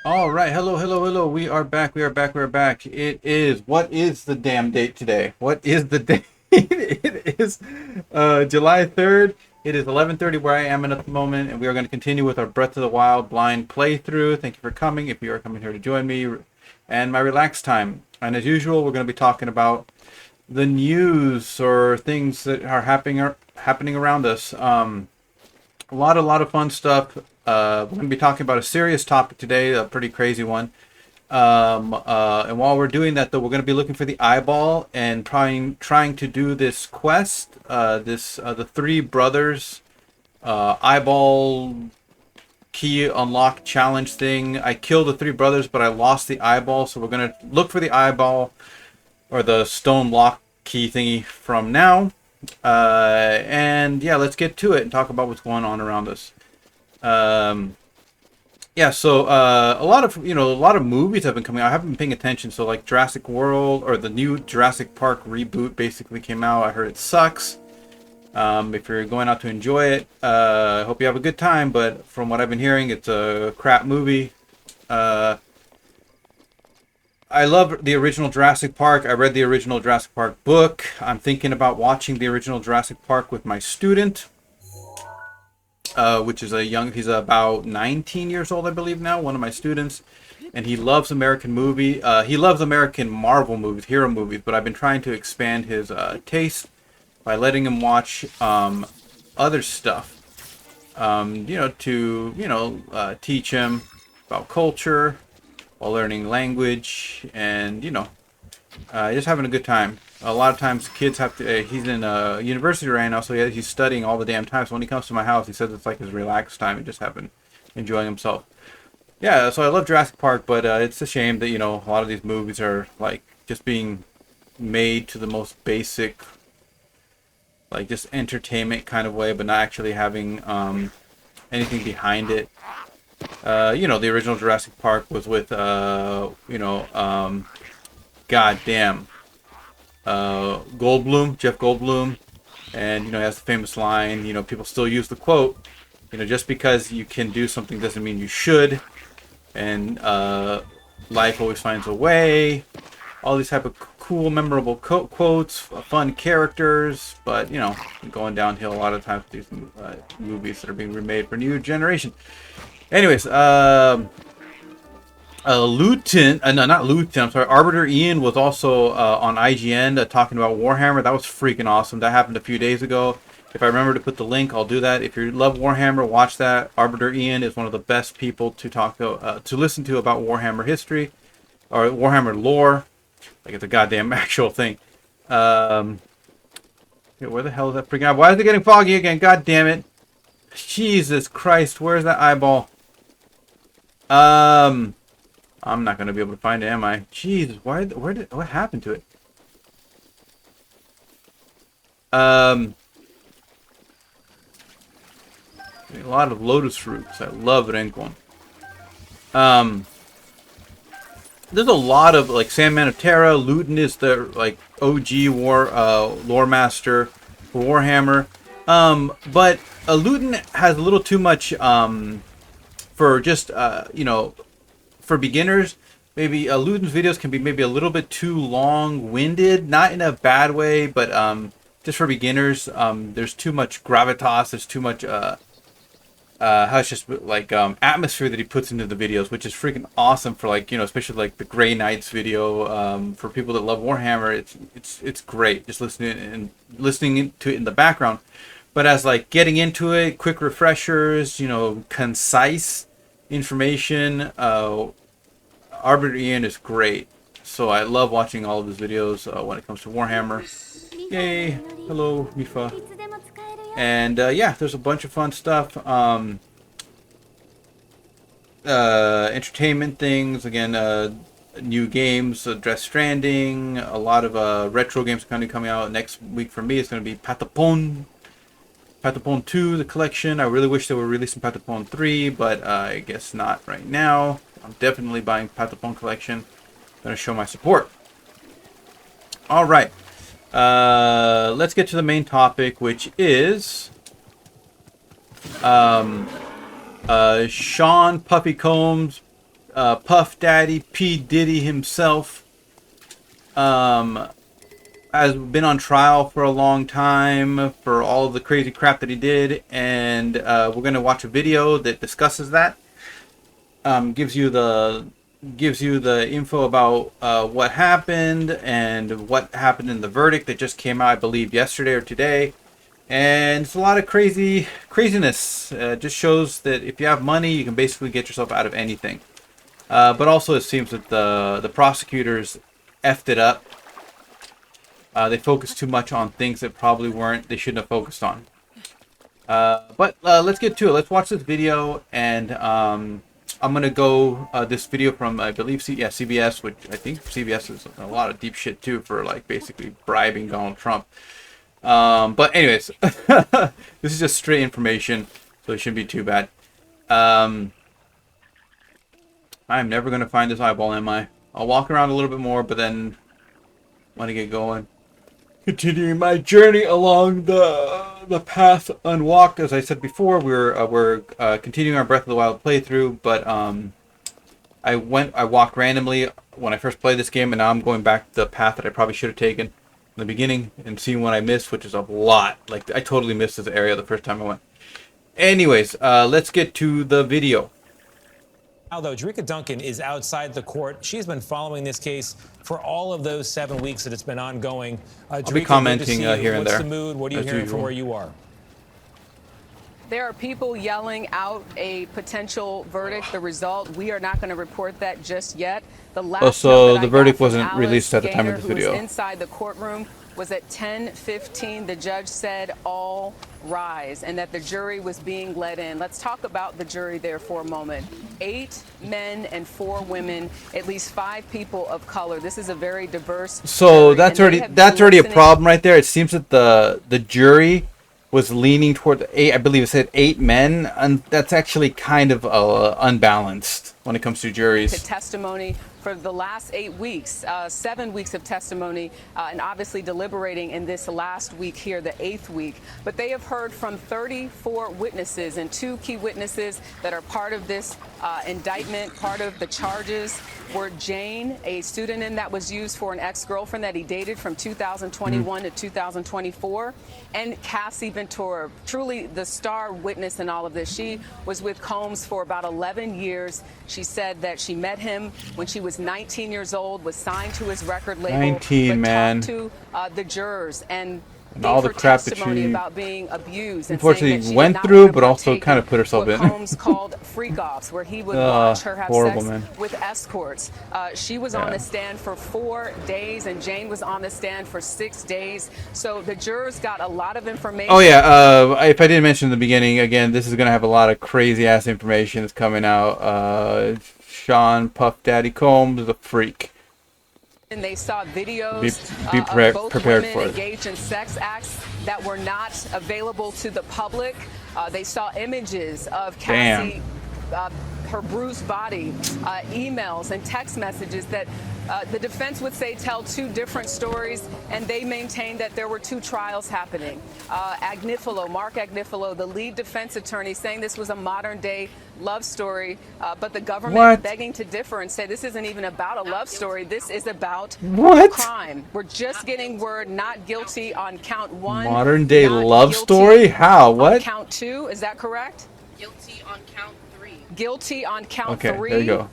All right, hello, hello, hello. We are back. We are back. We are back. What is the damn date today? What is the date? It is July 3rd. It is 11:30 where I am at the moment, and we are going to continue with our Breath of the Wild blind playthrough. Thank you for coming. If you are coming here to join me, and my relaxed time. And as usual, we're going to be talking about the news or things that are happening around us. A lot of fun stuff. We're going to be talking about a serious topic today, a pretty crazy one. And while we're doing that, though, we're going to be looking for the eyeball and trying to do this quest. The three brothers eyeball key unlock challenge thing. I killed the three brothers, but I lost the eyeball, so we're going to look for the eyeball or the stone lock key thingy from now. And yeah, let's get to it and talk about what's going on around us. Um, yeah, so a lot of movies have been coming out. I haven't been paying attention. So like Jurassic World or the new Jurassic Park reboot basically came out. I heard it sucks. If you're going out to enjoy it, I hope you have a good time. But from what I've been hearing, it's a crap movie. Uh, I love the original Jurassic Park. I read the original Jurassic Park book. I'm thinking about watching the original Jurassic Park with my student, which is he's about 19 years old, I believe now, one of my students. And he loves American movie. He loves American Marvel movies, hero movies, but I've been trying to expand his taste by letting him watch other stuff, teach him about culture while learning language and, just having a good time. A lot of times kids have to, he's in university right now, so he's studying all the damn time. So when he comes to my house, he says it's like his relaxed time and just having, enjoying himself. Yeah, so I love Jurassic Park, but it's a shame that, a lot of these movies are like just being made to the most basic, like just entertainment kind of way, but not actually having anything behind it. The original Jurassic Park was with, goddamn, Goldblum, Jeff Goldblum, and he has the famous line. People still use the quote. Just because you can do something doesn't mean you should, and life always finds a way. All these type of cool, memorable quotes, fun characters, but going downhill a lot of times with these movies that are being remade for new generation. Anyways, no, not Luton. I'm sorry. Arbiter Ian was also on IGN talking about Warhammer. That was freaking awesome. That happened a few days ago. If I remember to put the link, I'll do that. If you love Warhammer, watch that. Arbiter Ian is one of the best people to listen to about Warhammer history or Warhammer lore. Like it's a goddamn actual thing. Where the hell is that freaking out? Why is it getting foggy again? God damn it! Jesus Christ! Where's that eyeball? I'm not gonna be able to find it, am I? Jesus, what happened to it? A lot of lotus fruits. I love Rencon. Um, there's a lot of like Sandman of Terra. Luton is the like OG lore master for Warhammer. But Luton has a little too much for just for beginners. Maybe Luton's videos can be maybe a little bit too long-winded, not in a bad way, but just for beginners. There's too much gravitas. There's too much how it's just like atmosphere that he puts into the videos, which is freaking awesome for like especially like the Grey Knights video. For people that love Warhammer, it's great just listening to it in the background. But as like getting into it, quick refreshers, concise information. Arbiter Ian is great, so I love watching all of his videos when it comes to Warhammer. Yay! Hello, Mifa. And yeah, there's a bunch of fun stuff. Entertainment things again. New games, Death Stranding. A lot of retro games are going to be coming out next week for me. It's going to be Patapon 2, the collection. I really wish they were releasing Patapon 3, but I guess not right now. I'm definitely buying Patapon collection. I'm going to show my support. All right. Let's get to the main topic, which is Sean Puffy Combs Puff Daddy P Diddy himself has been on trial for a long time for all of the crazy crap that he did, and we're gonna watch a video that discusses that. Gives you the info about what happened and what happened in the verdict that just came out, I believe, yesterday or today. And it's a lot of craziness. Just shows that if you have money, you can basically get yourself out of anything. But also, it seems that the prosecutors effed it up. They focused too much on things that probably they shouldn't have focused on. But let's get to it. Let's watch this video, and I'm gonna go this video from, I believe, CBS, which I think CBS is a lot of deep shit too for like basically bribing Donald Trump. But anyways, this is just straight information, so it shouldn't be too bad. I'm never gonna find this eyeball, am I? I'll walk around a little bit more, but then want to get going. Continuing my journey along the path unwalked. As I said before, we're continuing our Breath of the Wild playthrough, but I walked randomly when I first played this game, and now I'm going back the path that I probably should have taken in the beginning and seeing what I missed, which is a lot. Like, I totally missed this area the first time I went. Anyways, let's get to the video. Although Jericka Duncan is outside the court, she's been following this case for all of those 7 weeks that it's been ongoing. I'll be commenting here and there. What's the mood? What are you hearing from where you are? There are people yelling out a potential verdict, the result. We are not going to report that just yet. The last so the verdict wasn't released at the time of this video. Inside the courtroom was at 10:15. The judge said all rise, and that the jury was being let in. Let's talk about the jury there for a moment. 8 men and 4 women, at least 5 people of color. This is a very diverse So jury, that's already a problem right there. It seems that the jury was leaning toward 8. I believe it said 8 men, and that's actually kind of unbalanced when it comes to juries. Testimony for the last 8 weeks, 7 weeks of testimony, and obviously deliberating in this last week here, the 8th week. But they have heard from 34 witnesses, and 2 key witnesses that are part of this indictment, part of the charges, were Jane, a student that was used for an ex-girlfriend that he dated from 2021 to 2024, and Cassie Ventura, truly the star witness in all of this. She was with Combs for about 11 years. She said that she met him when she was 19 years old, was signed to his record label, 19, man. Talked to the jurors and all the crap that she about being abused, unfortunately went through, but also kind of put herself in. Combs called freak-offs, where he would watch her have sex man. with escorts. She was on the stand for 4 days, and Jane was on the stand for 6 days. So the jurors got a lot of information. Oh yeah, if I didn't mention in the beginning, again, this is gonna have a lot of crazy ass information that's coming out. Sean Puff Daddy Combs is a freak. And they saw videos be of both prepared women for it. engaged in sex acts that were not available to the public. They saw images of Cassie, her bruised body, emails and text messages that the defense would say tell 2 different stories, and they maintained that there were 2 trials happening. Mark Agnifilo, the lead defense attorney, saying this was a modern-day love story, but the government begging to differ and say this isn't even about a love story. This is about crime. We're just getting word not guilty on count 1. Modern-day love story? How? What? Count 2, is that correct? Guilty on count 3. Guilty on count 3. Okay, there you go.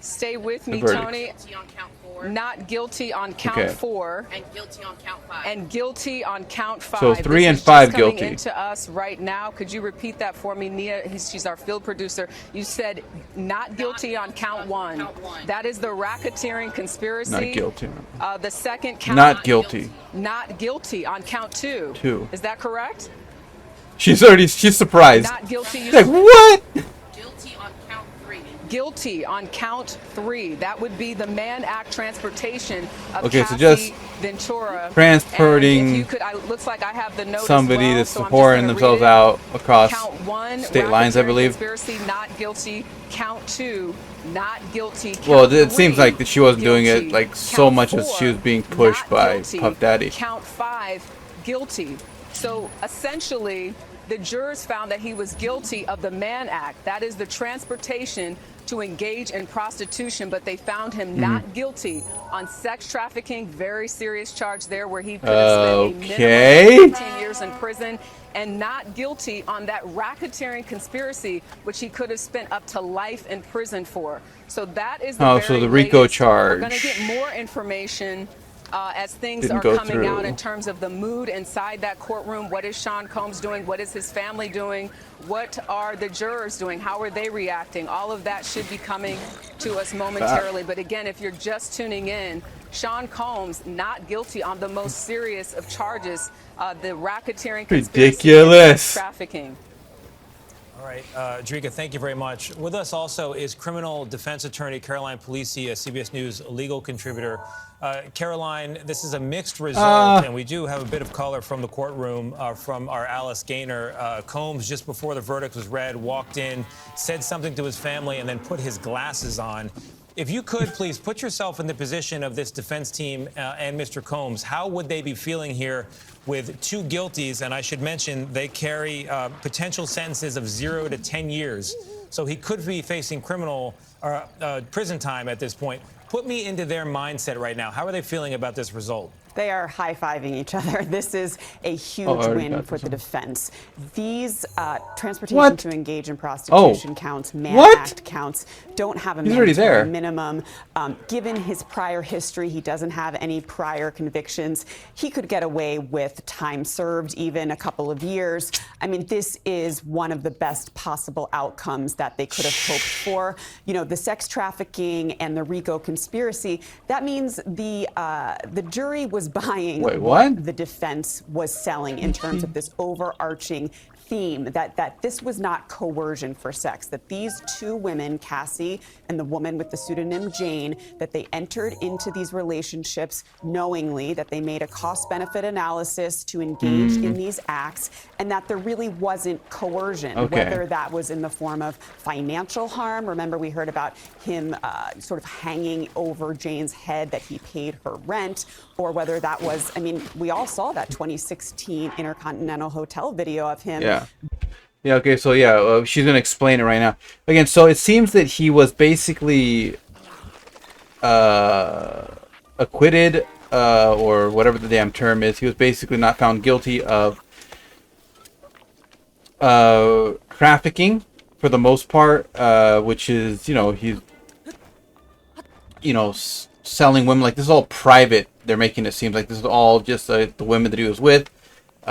Stay with me, Tony. Guilty on count 4. Not guilty on count 4. And guilty on count 5. And guilty on count 5. So 3 and 5 guilty. Coming into us right now. Could you repeat that for me, Nia? She's our field producer. You said not guilty on count 1. That is the racketeering conspiracy. Not guilty. The second count. Not guilty. Not guilty on count 2. 2. Is that correct? She's surprised. Not guilty. She's like, what? Guilty on count 3. Guilty on count 3. That would be the Mann Act transportation of Cassie so just Ventura. Transporting looks like I have the note somebody as well, that's whoring themselves out across count 1, state lines, I believe. Conspiracy, not guilty. Count 2, not guilty. Count well, it 3, seems like that she wasn't guilty. doing it like so Count much 4, as she was being pushed by guilty. Puff Daddy. Count 5, guilty. So essentially, the jurors found that he was guilty of the Mann Act. That is the transportation to engage in prostitution, but they found him not guilty on sex trafficking. Very serious charge there, where he could have spent a minimum of 15 years in prison, and not guilty on that racketeering conspiracy, which he could have spent up to life in prison for. So that is the so the RICO charge. We're going to get more information as things Didn't are go coming through. out in terms of the mood inside that courtroom. What is Sean Combs doing? What is his family doing? What are the jurors doing? How are they reacting? All of that should be coming to us momentarily. But again, if you're just tuning in, Sean Combs not guilty on the most serious of charges, the racketeering conspiracy and sex trafficking. All right, Drika, thank you very much. With us also is criminal defense attorney Caroline Polisi, a CBS News legal contributor. Caroline, this is a mixed result, and we do have a bit of color from the courtroom from our Alice Gaynor. Combs, just before the verdict was read, walked in, said something to his family, and then put his glasses on. If you could, please put yourself in the position of this defense team and Mr. Combs. How would they be feeling here with two guilties? And I should mention they carry potential sentences of 0 to 10 years. So he could be facing criminal prison time at this point. Put me into their mindset right now. How are they feeling about this result? They are high-fiving each other. This is a huge win for the defense. These transportation to engage in prostitution counts, Mann Act counts, don't have a mandatory minimum. Given his prior history, he doesn't have any prior convictions. He could get away with time served, even a couple of years. I mean, this is one of the best possible outcomes that they could have hoped for. You know, the sex trafficking and the RICO conspiracy, that means the jury was buying what the defense was selling in terms of this overarching theme that this was not coercion for sex, that these two women, Cassie and the woman with the pseudonym Jane, that they entered into these relationships knowingly, that they made a cost-benefit analysis to engage in these acts, and that there really wasn't coercion, whether that was in the form of financial harm. Remember, we heard about him sort of hanging over Jane's head that he paid her rent, or whether that was, I mean, we all saw that 2016 Intercontinental Hotel video of him. Yeah, okay, so she's going to explain it right now. Again, so it seems that he was basically acquitted, or whatever the damn term is. He was basically not found guilty of trafficking for the most part, which is, he's, selling women. Like, this is all private. They're making it seem like this is all just the women that he was with.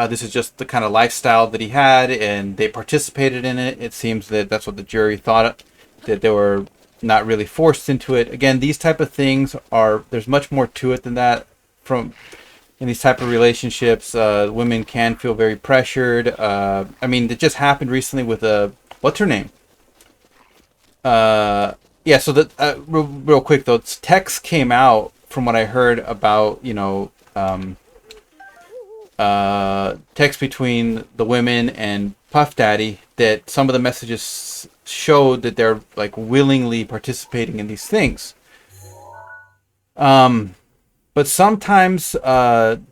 This is just the kind of lifestyle that he had, and they participated in it. It seems that that's what the jury thought, that they were not really forced into it. Again, these type of things there's much more to it than that. In these type of relationships, women can feel very pressured. I mean, it just happened recently with what's her name? So real quick though, text came out from what I heard about, text between the women and Puff Daddy, that some of the messages showed that they're like willingly participating in these things. But sometimes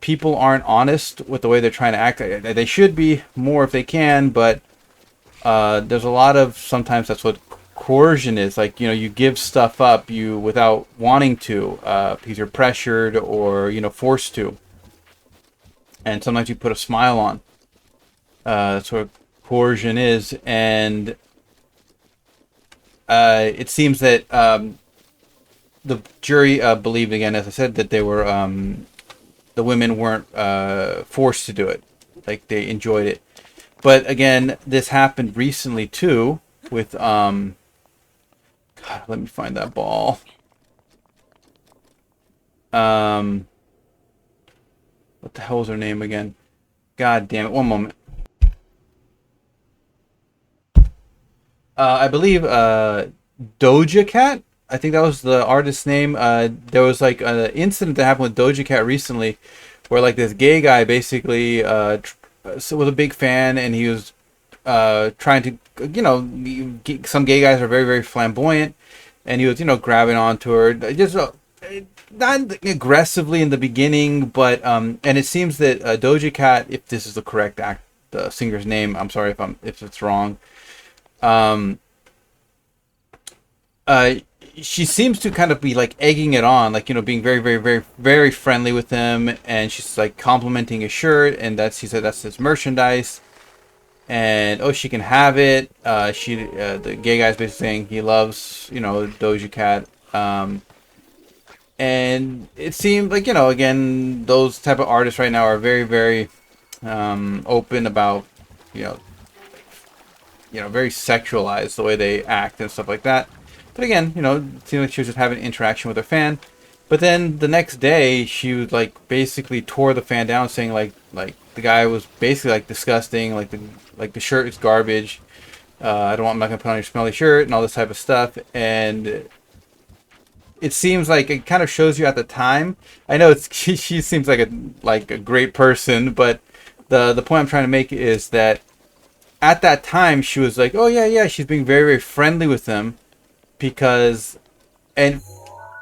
people aren't honest with the way they're trying to act. They should be more if they can, but there's a lot of, sometimes that's what coercion is. Like, you give stuff up without wanting to, because you're pressured or, forced to. And sometimes you put a smile on. That's what coercion is. And it seems that the jury believed, again, as I said, that they were the women weren't forced to do it. Like, they enjoyed it. But again, this happened recently too with God, let me find that ball. What the hell was her name again? God damn it. One moment. I believe Doja Cat. I think that was the artist's name. There was like an incident that happened with Doja Cat recently where like this gay guy basically was a big fan, and he was trying to, some gay guys are very, very flamboyant, and he was, grabbing onto her. Just not aggressively in the beginning, but and it seems that Doja Cat, if this is the correct the singer's name. I'm sorry if it's wrong. Uh, she seems to kind of be like egging it on, like, you know, being very, very, very, very friendly with him, and she's like complimenting his shirt, and she said that's his merchandise, and oh, she can have it. The gay guy's basically saying he loves, you know, Doja Cat, and it seemed like, you know, again, those type of artists right now are very, very open about, you know, very sexualized the way they act and stuff like that. But again, you know, it seemed like she was just having interaction with her fan. But then the next day, she was like basically tore the fan down, saying like the guy was basically like disgusting, like the shirt is garbage. I'm not gonna put on your smelly shirt and all this type of stuff. And it seems like it kind of shows you at the time. I know she seems like a great person, but the point I'm trying to make is that at that time she was like, oh yeah, she's being very, very friendly with him, because, and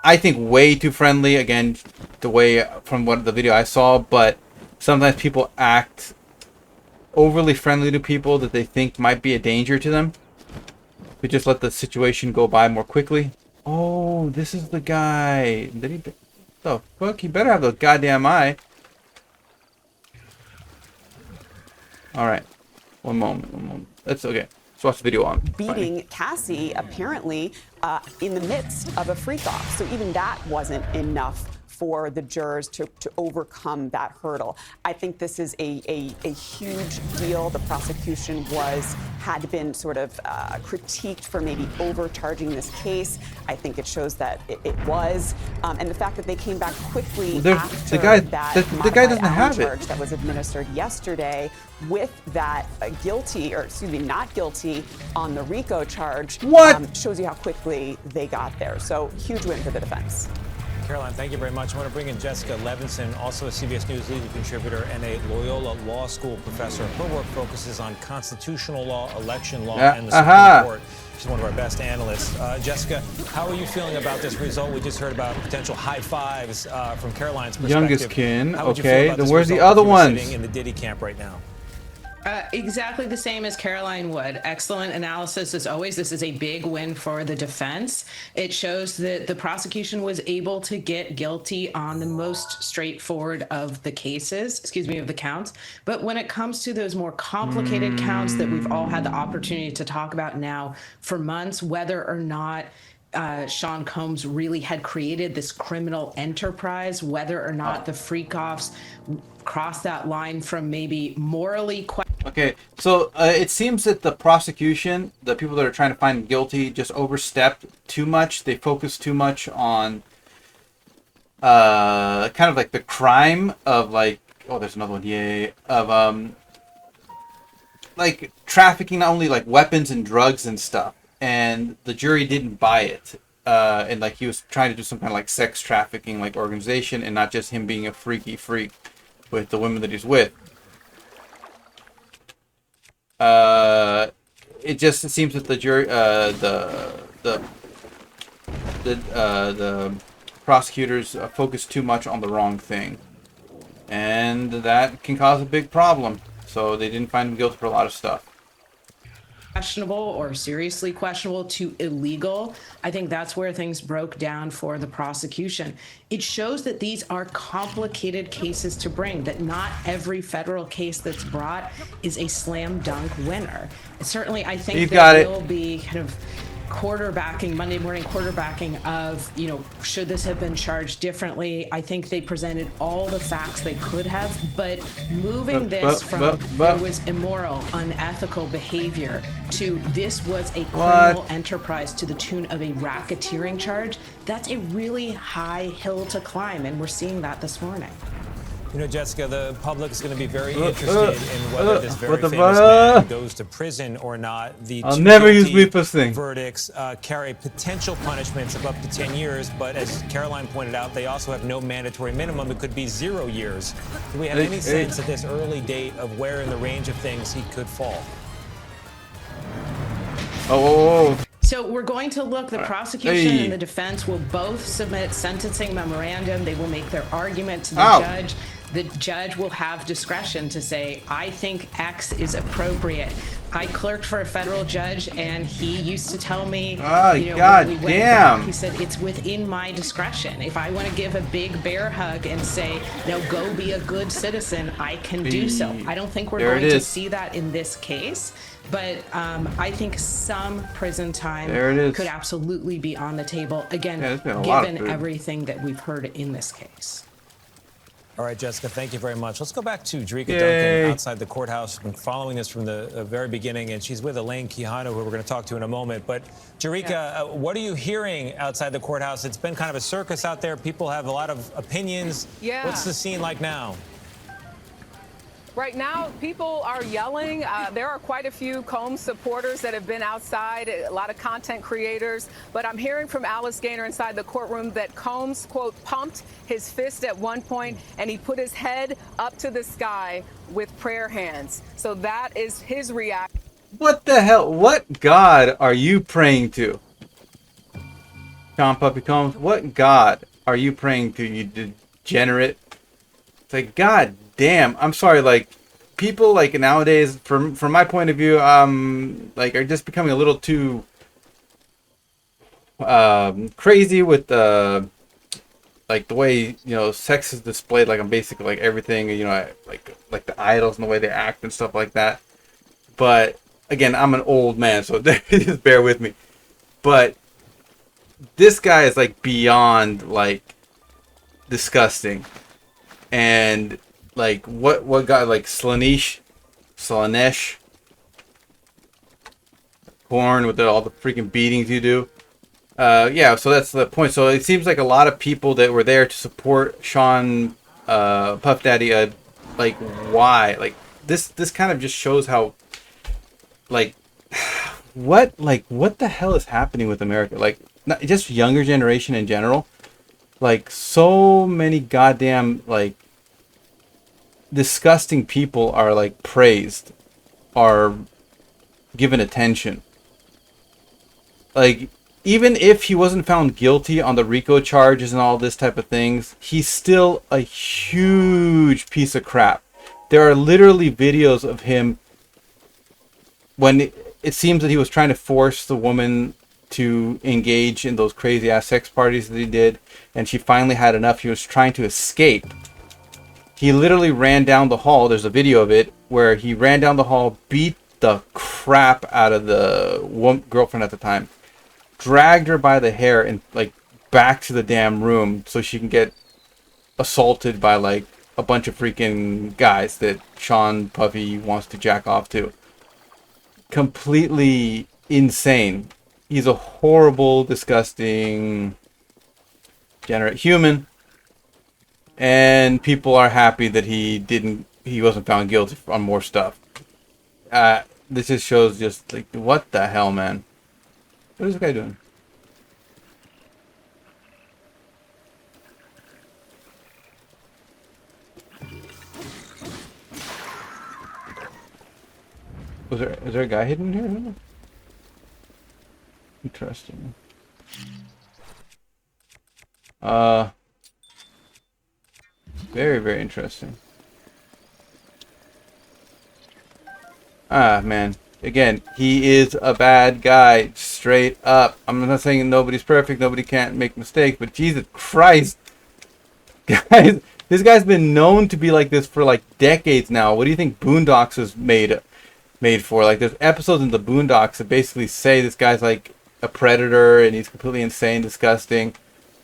I think way too friendly, again, the way from what the video I saw, but sometimes people act overly friendly to people that they think might be a danger to them. We just let the situation go by more quickly. Oh, this is the guy. Did he? The fuck? He better have the goddamn eye. All right. One moment. That's okay. Let's watch the video on. Beating Cassie, apparently, in the midst of a freak-off. So even that wasn't enough for the jurors to overcome that hurdle. I think this is a huge deal. The prosecution had been sort of critiqued for maybe overcharging this case. I think it shows that it was. And the fact that they came back quickly after the guy doesn't have charge it. that was administered yesterday with that not guilty on the RICO charge. What? Shows you how quickly they got there. So huge win for the defense. Caroline, thank you very much. I want to bring in Jessica Levinson, also a CBS News legal contributor and a Loyola Law School professor. Her work focuses on constitutional law, election law, and the Supreme Court. She's one of our best analysts. Jessica, how are you feeling about this result? We just heard about potential high fives from Caroline's perspective. Youngest kin. How would you feel about then this where's the result other if you were ones? sitting in the Diddy camp right now? Exactly the same as Caroline would. Excellent analysis as always. This is a big win for the defense. It shows that the prosecution was able to get guilty on the most straightforward of the of the counts. But when it comes to those more complicated counts that we've all had the opportunity to talk about now for months, whether or not Sean Combs really had created this criminal enterprise, whether or not the freak-offs crossed that line from maybe morally Okay, so it seems that the prosecution, the people that are trying to find him guilty, just overstepped too much. They focused too much on kind of like the crime of like, oh, there's another one, yay, of like trafficking, not only like weapons and drugs and stuff, and the jury didn't buy it. And like he was trying to do some kind of like sex trafficking like organization, and not just him being a freaky freak with the women that he's with. It just seems that the jury, the prosecutors focus too much on the wrong thing, and that can cause a big problem. So they didn't find him guilty for a lot of stuff. Questionable or seriously questionable to illegal. I think that's where things broke down for the prosecution. It shows that these are complicated cases to bring, that not every federal case that's brought is a slam dunk winner. Certainly, I think there will be kind of Monday morning quarterbacking of, should this have been charged differently? I think they presented all the facts they could have, but moving this from there was immoral, unethical behavior to this was a criminal enterprise to the tune of a racketeering charge, that's a really high hill to climb, and we're seeing that this morning. Jessica, the public is going to be very interested in whether this very famous man goes to prison or not. The I'll never use Lipa's thing. Verdicts carry potential punishments of up to 10 years, but as Caroline pointed out, they also have no mandatory minimum. It could be 0 years. Do we have any sense at this early date of where in the range of things he could fall? So we're going to look, the prosecution and the defense will both submit sentencing memorandum. They will make their argument to the judge. the judge will have discretion to say, I think X is appropriate. I clerked for a federal judge, and he used to tell me, God when we went back, he said, it's within my discretion. If I want to give a big bear hug and say, go be a good citizen, I can do so. I don't think we're going to see that in this case, but I think some prison time could absolutely be on the table, again, given everything that we've heard in this case. All right, Jessica, thank you very much. Let's go back to Jerika Duncan outside the courthouse. Been following this from the very beginning, and she's with Elaine Quijano, who we're going to talk to in a moment. But Jerika, what are you hearing outside the courthouse? It's been kind of a circus out there. People have a lot of opinions. Yeah. What's the scene like now? Right now, people are yelling. There are quite a few Combs supporters that have been outside, a lot of content creators. But I'm hearing from Alice Gaynor inside the courtroom that Combs, quote, pumped his fist at one point, and he put his head up to the sky with prayer hands. So that is his reaction. What the hell? What God are you praying to? Sean Puppy Combs, what God are you praying to, you degenerate? It's like, God damn, I'm sorry, like, people, like, nowadays, from my point of view, like, are just becoming a little too crazy with like the way, sex is displayed, like, on basically, like, everything, like the idols and the way they act and stuff like that. But again, I'm an old man, so just bear with me. But this guy is, like, beyond, like, disgusting. And like what guy, like Slanesh porn with all the freaking beatings you do. Yeah, so that's the point. So it seems like a lot of people that were there to support Sean Puff Daddy, like, why? Like, this kind of just shows how, like, what the hell is happening with America? Like, not just younger generation in general. Like, so many goddamn, like, disgusting people are, like, praised, are given attention. Like, even if he wasn't found guilty on the RICO charges and all this type of things, he's still a huge piece of crap. There are literally videos of him when it seems that he was trying to force the woman to engage in those crazy ass sex parties that he did, and she finally had enough. He was trying to escape. He literally ran down the hall. There's a video of it where he ran down the hall, beat the crap out of the girlfriend at the time, dragged her by the hair and, like, back to the damn room so she can get assaulted by, like, a bunch of freaking guys that Sean Puffy wants to jack off to. Completely insane. He's a horrible, disgusting, degenerate human. And people are happy that he wasn't found guilty on more stuff. This just shows just, like, what the hell, man? What is this guy doing? Is there a guy hidden here? Interesting. Very, very interesting. Ah, man. Again, he is a bad guy, straight up. I'm not saying nobody's perfect, nobody can't make mistakes, but Jesus Christ. Guys, this guy's been known to be like this for, like, decades now. What do you think Boondocks was made for? Like, there's episodes in the Boondocks that basically say this guy's, like, a predator and he's completely insane, disgusting.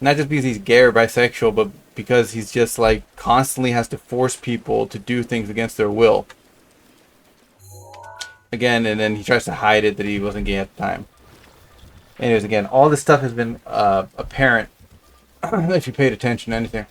Not just because he's gay or bisexual, but because he's just, like, constantly has to force people to do things against their will. Again, and then he tries to hide it that he wasn't gay at the time. Anyways, again, all this stuff has been apparent if you paid attention to anything.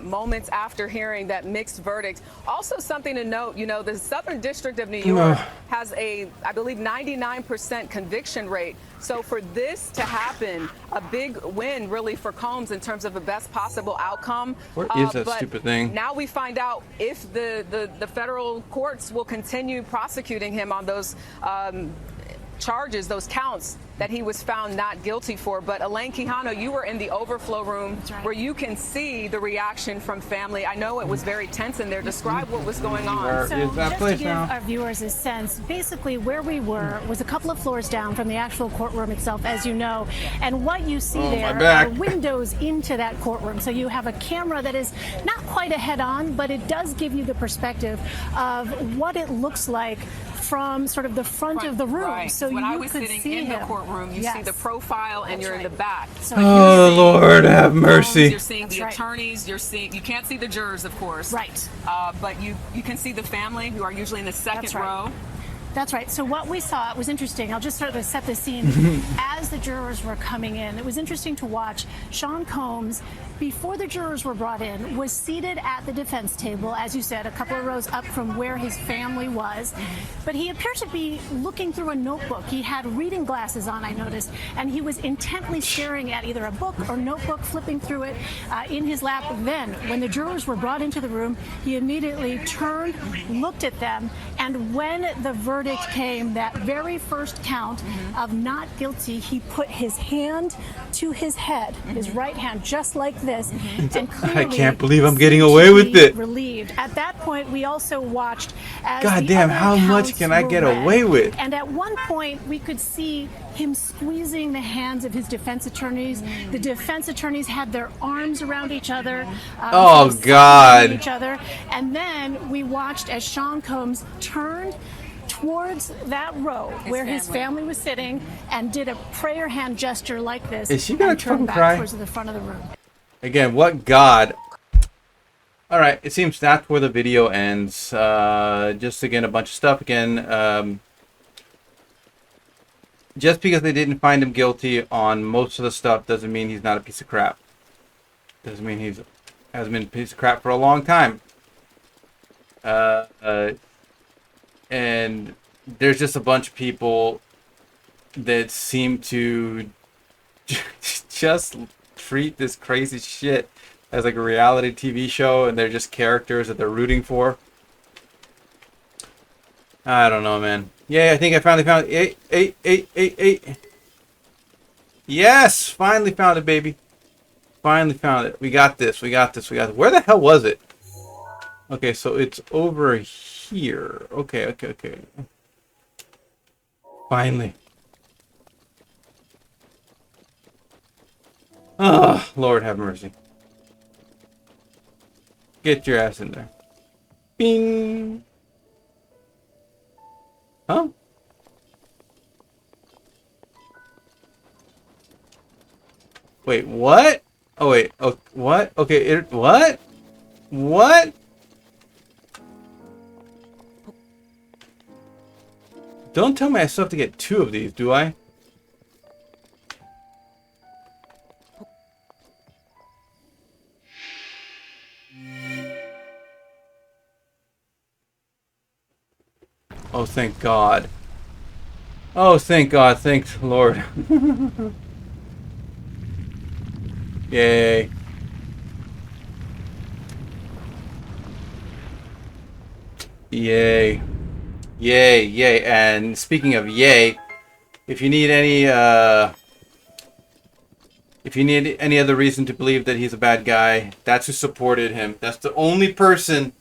Moments after hearing that mixed verdict. Also something to note, the Southern District of New York has a, I believe, 99% conviction rate. So for this to happen, a big win really for Combs in terms of the best possible outcome. Where is that stupid thing? Now we find out if the federal courts will continue prosecuting him on those charges, those counts that he was found not guilty for. But Elaine Quijano, you were in the overflow room where you can see the reaction from family. I know it was very tense in there. Describe what was going on. So just to give our viewers a sense, basically where we were was a couple of floors down from the actual courtroom itself, as you know. And what you see there are windows into that courtroom. So you have a camera that is not quite a head-on, but it does give you the perspective of what it looks like from sort of the front of the room. Right. So when you I was could sitting see in the him. courtroom, you see the profile and you're in the back. So oh, Lord have mercy. You're seeing the attorneys, you can't see the jurors, of course. Right. But you can see the family who are usually in the second row. That's right. So what we saw, it was interesting. I'll just sort of set the scene. As the jurors were coming in, it was interesting to watch. Sean Combs, before the jurors were brought in, was seated at the defense table, as you said, a couple of rows up from where his family was. But he appeared to be looking through a notebook. He had reading glasses on, I noticed, and he was intently staring at either a book or notebook, flipping through it in his lap. Then, when the jurors were brought into the room, he immediately turned, looked at them, and when the verdict came, that very first count of not guilty, he put his hand to his head, his right hand, just like this, and clearly I can't believe I'm getting away with it. Relieved. At that point, we also watched as God damn, how much can I get away with? And at one point, we could see him squeezing the hands of his defense attorneys. The defense attorneys had their arms around each other. Oh God! Each other, and then we watched as Sean Combs turned towards that row where his family was sitting and did a prayer hand gesture like this. Is she gonna turn back cry? towards the front of the room? Again, what God? All right, it seems that's where the video ends. Just again, a bunch of stuff again. Just because they didn't find him guilty on most of the stuff doesn't mean he's not a piece of crap. Doesn't mean he's hasn't been a piece of crap for a long time. And there's just a bunch of people that seem to just treat this crazy shit as like a reality TV show, and they're just characters that they're rooting for. I don't know, man. Yeah, I think I finally found it. Eight. Yes, finally found it, baby. Finally found it. We got this. Where the hell was it? Okay, so it's over here. Okay. Finally. Oh, Lord have mercy. Get your ass in there. Bing. Huh? Wait, what? Oh, wait. Oh, what? Okay, what? What? Don't tell me I still have to get 2 of these, do I? Oh, thank God. Oh, thank God. Thanks, Lord. Yay. Yay. Yay. And speaking of yay, if you need any other reason to believe that he's a bad guy, that's who supported him. That's the only person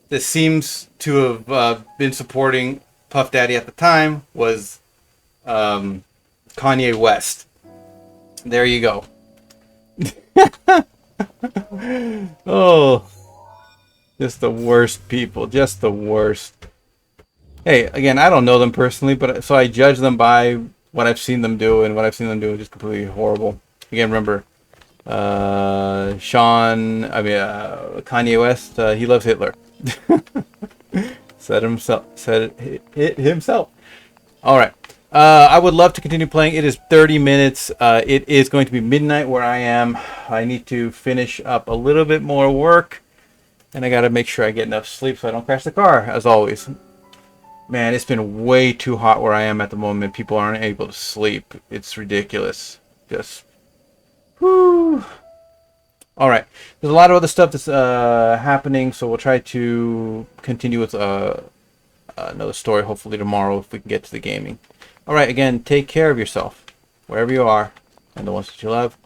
that seems to have been supporting Puff Daddy at the time was Kanye West. There you go. Oh, just the worst people, just the worst. Hey, again, I don't know them personally, but so I judge them by what I've seen them do, and what I've seen them do is just completely horrible. Again, remember, Kanye West, he loves Hitler. Said it himself. All right. I would love to continue playing. It is 30 minutes. It is going to be midnight where I am. I need to finish up a little bit more work, and I got to make sure I get enough sleep so I don't crash the car, as always. Man, it's been way too hot where I am at the moment. People aren't able to sleep. It's ridiculous. Just, whew. All right. There's a lot of other stuff that's happening, so we'll try to continue with another story hopefully tomorrow if we can get to the gaming. All right, again, take care of yourself wherever you are and the ones that you love,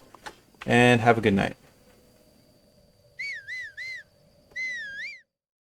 and have a good night.